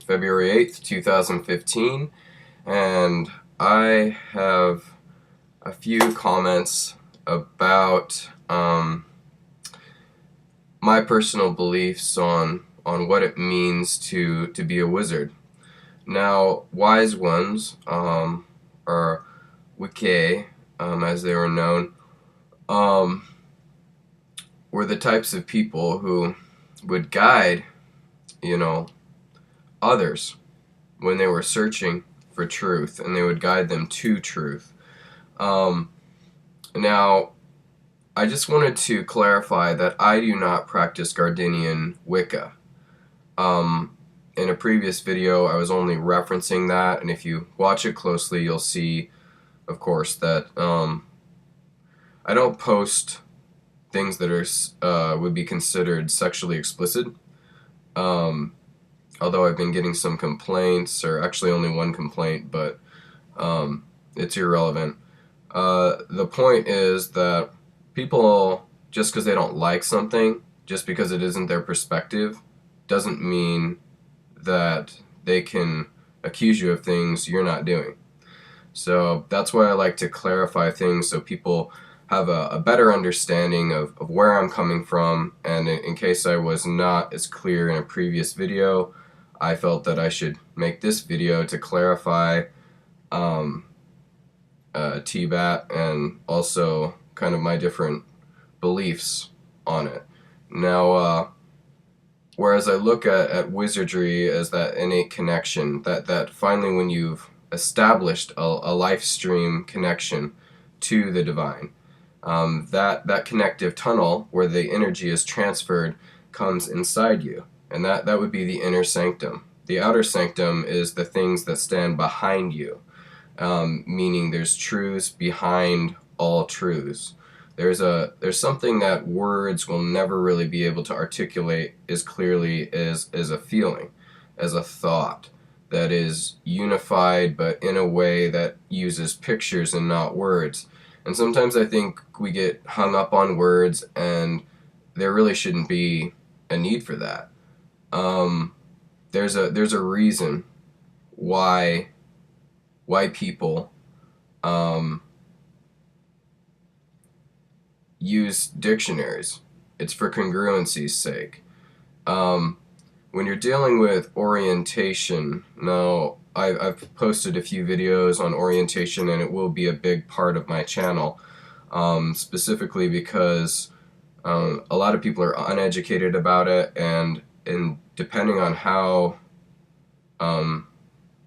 February 8th, 2015, and I have a few comments about my personal beliefs on what it means to be a wizard. Now, wise ones, or Wiccae, as they were known, um, were the types of people who would guide, you know, others when they were searching for truth, and they would guide them to truth. Um, Now, I just wanted to clarify that I do not practice Gardenian Wicca. In a previous video, I was only referencing that, and if you watch it closely, you'll see, of course, that I don't post things that are would be considered sexually explicit. Um, Although I've been getting some complaints, or actually only one complaint, but it's irrelevant. The point is that people, just because they don't like something, just because it isn't their perspective, doesn't mean that they can accuse you of things you're not doing. So that's why I like to clarify things so people have a better understanding of where I'm coming from, and in case I was not as clear in a previous video, I felt that I should make this video to clarify TBAT and also kind of my different beliefs on it. Now, whereas I look at wizardry as that innate connection, that finally when you've established a life stream connection to the divine, that connective tunnel where the energy is transferred comes inside you, and that would be the inner sanctum. The outer sanctum is the things that stand behind you, meaning there's truths behind all truths. There's something that words will never really be able to articulate as clearly as a feeling, as a thought that is unified, but in a way that uses pictures and not words. And sometimes I think we get hung up on words, and there really shouldn't be a need for that. There's a reason why people use dictionaries. It's for congruency's sake. When you're dealing with orientation, now I've posted a few videos on orientation, and it will be a big part of my channel, specifically because a lot of people are uneducated about it, and depending on how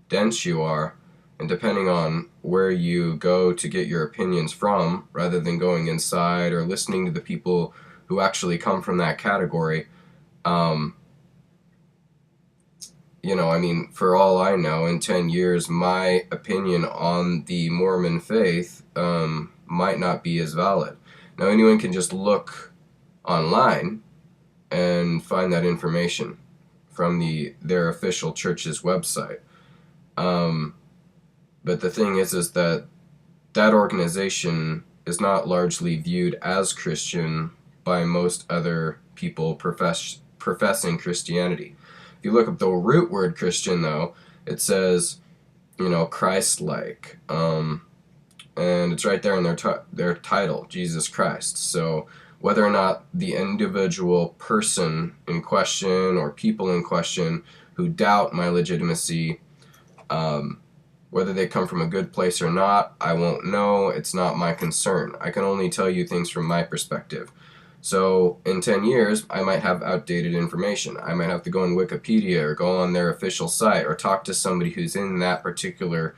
dense you are, and depending on where you go to get your opinions from, rather than going inside or listening to the people who actually come from that category, I mean, for all I know, in 10 years, my opinion on the Mormon faith might not be as valid. Now, anyone can just look online and find that information from their official church's website. But the thing is that organization is not largely viewed as Christian by most other people professing Christianity. If you look up the root word Christian, though, it says, Christ-like, and it's right there in their title, Jesus Christ. So whether or not the individual person in question or people in question who doubt my legitimacy, whether they come from a good place or not, I won't know. It's not my concern. I can only tell you things from my perspective. So in 10 years, I might have outdated information. I might have to go on Wikipedia or go on their official site or talk to somebody who's in that particular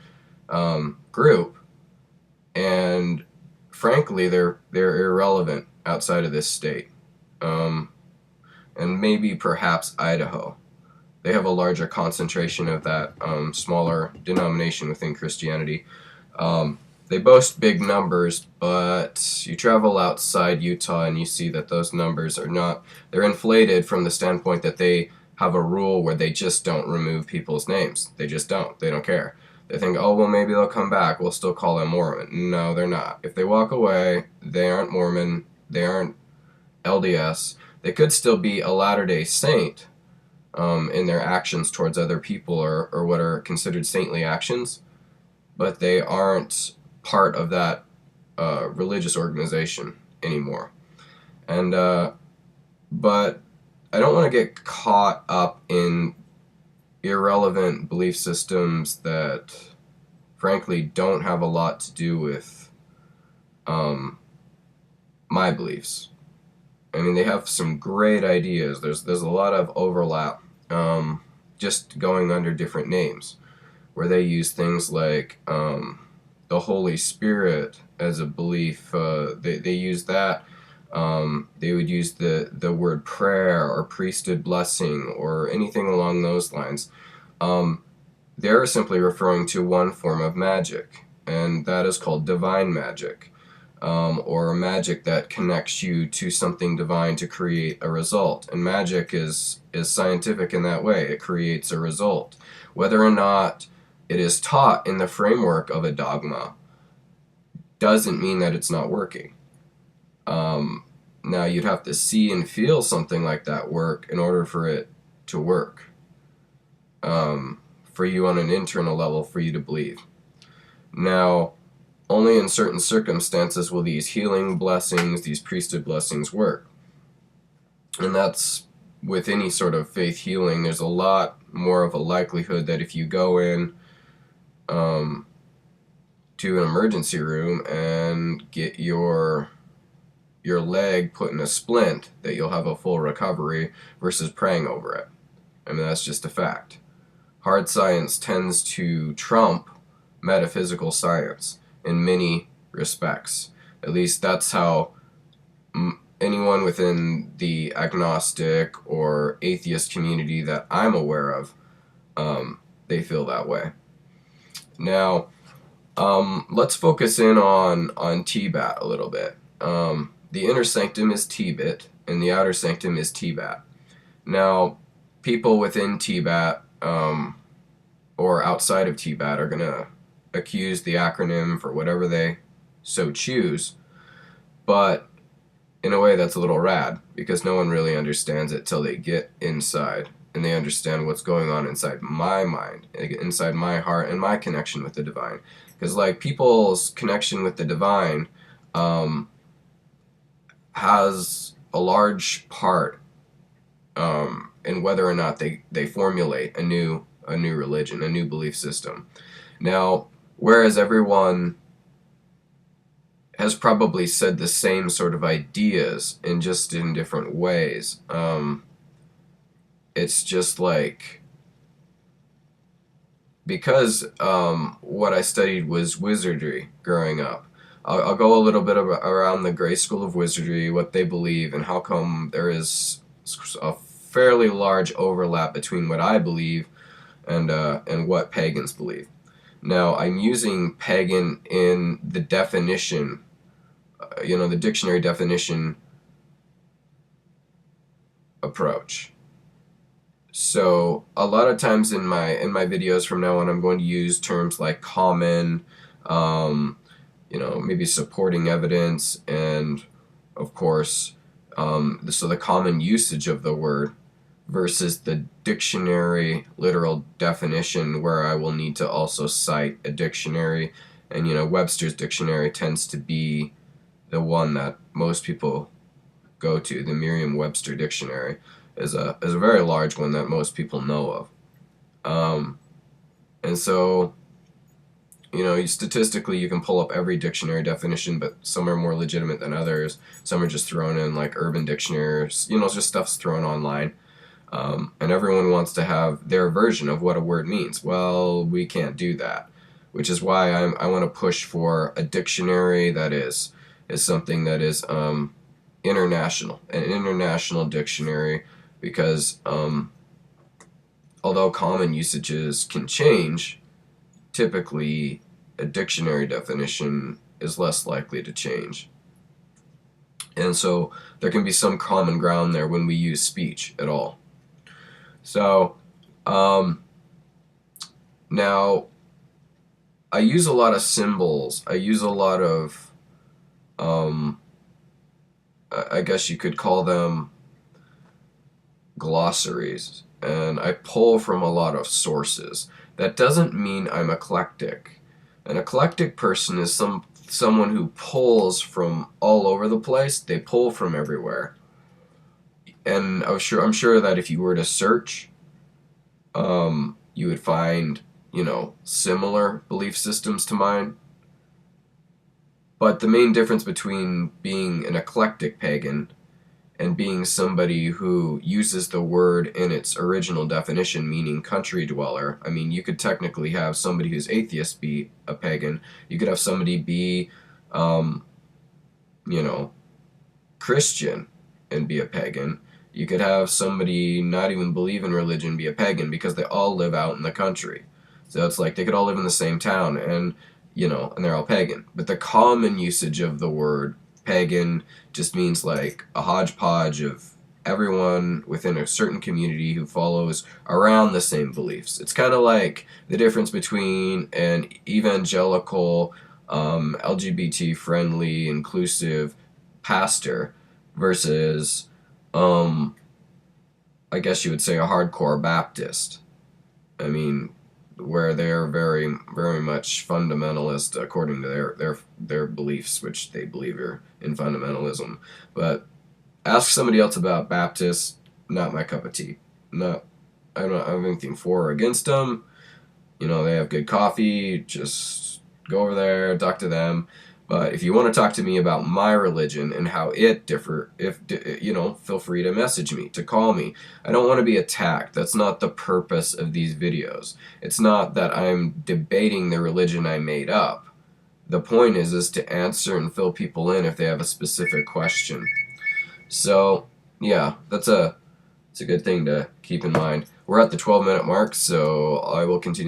group. And frankly, they're irrelevant outside of this state. And maybe perhaps Idaho. They have a larger concentration of that smaller denomination within Christianity. They boast big numbers, but you travel outside Utah and you see that those numbers are not, they're inflated from the standpoint that they have a rule where they just don't remove people's names. They just don't. They don't care. They think, oh, well, maybe they'll come back. We'll still call them Mormon. No, they're not. If they walk away, they aren't Mormon. They aren't LDS. They could still be a Latter-day Saint, in their actions towards other people, or what are considered saintly actions, but they aren't part of that religious organization anymore. And but I don't want to get caught up in irrelevant belief systems that frankly don't have a lot to do with my beliefs. I mean, they have some great ideas. There's a lot of overlap, just going under different names, where they use things like the Holy Spirit as a belief. They use that. They would use the word prayer or priesthood blessing or anything along those lines. They're simply referring to one form of magic, and that is called divine magic, or magic that connects you to something divine to create a result. And magic is scientific in that way. It creates a result. Whether or not it is taught in the framework of a dogma doesn't mean that it's not working. Now, you'd have to see and feel something like that work in order for it to work, for you on an internal level, for you to believe. Now, only in certain circumstances will these healing blessings, these priesthood blessings work. And that's with any sort of faith healing. There's a lot more of a likelihood that if you go in to an emergency room and get your leg put in a splint, that you'll have a full recovery versus praying over it. I mean, that's just a fact. Hard science tends to trump metaphysical science in many respects. At least that's how anyone within the agnostic or atheist community that I'm aware of, they feel that way. Now, let's focus in on TBAT a little bit. The inner sanctum is TBIT, and the outer sanctum is TBAT. Now, people within TBAT, or outside of TBAT, are going to accuse the acronym for whatever they so choose, but in a way that's a little rad, because no one really understands it till they get inside and they understand what's going on inside my mind, inside my heart, and my connection with the divine. Because like people's connection with the divine has a large part in whether or not they formulate a new religion, a new belief system. Now, whereas everyone has probably said the same sort of ideas in different ways, it's just like, because what I studied was wizardry growing up. I'll go a little bit around the Gray School of Wizardry, what they believe, and how come there is a fairly large overlap between what I believe and what pagans believe. Now, I'm using pagan in the definition, the dictionary definition approach. So a lot of times in my videos from now on, I'm going to use terms like common, maybe supporting evidence, and of course, so the common usage of the word versus the dictionary literal definition, where I will need to also cite a dictionary. And Webster's dictionary tends to be the one that most people go to. The Merriam-Webster dictionary is a very large one that most people know of. And so, statistically you can pull up every dictionary definition, but some are more legitimate than others. Some are just thrown in like Urban Dictionaries, just stuff's thrown online. And everyone wants to have their version of what a word means. Well, we can't do that, which is why I want to push for a dictionary that is something that is international, an international dictionary, because although common usages can change, typically a dictionary definition is less likely to change. And so there can be some common ground there when we use speech at all. So now I use a lot of symbols. I use a lot of I guess you could call them glossaries, and I pull from a lot of sources. That doesn't mean I'm eclectic. An eclectic person is someone who pulls from all over the place. They pull from everywhere. And I'm sure that if you were to search, you would find, similar belief systems to mine. But the main difference between being an eclectic pagan and being somebody who uses the word in its original definition, meaning country dweller. I mean, you could technically have somebody who's atheist be a pagan. You could have somebody be, um, you know, Christian and be a pagan. You could have somebody not even believe in religion be a pagan because they all live out in the country. So it's like they could all live in the same town and, and they're all pagan. But the common usage of the word pagan just means like a hodgepodge of everyone within a certain community who follows around the same beliefs. It's kind of like the difference between an evangelical, LGBT friendly, inclusive pastor versus, I guess you would say, a hardcore Baptist. I mean, where they're very, very much fundamentalist according to their beliefs, which they believe are in fundamentalism. But ask somebody else about Baptists, not my cup of tea. Not, I don't have anything for or against them. They have good coffee. Just go over there, talk to them. But if you want to talk to me about my religion and how it differ, feel free to message me, to call me. I don't want to be attacked. That's not the purpose of these videos. It's not that I'm debating the religion I made up. The point is to answer and fill people in if they have a specific question. So, yeah, it's a good thing to keep in mind. We're at the 12-minute mark, so I will continue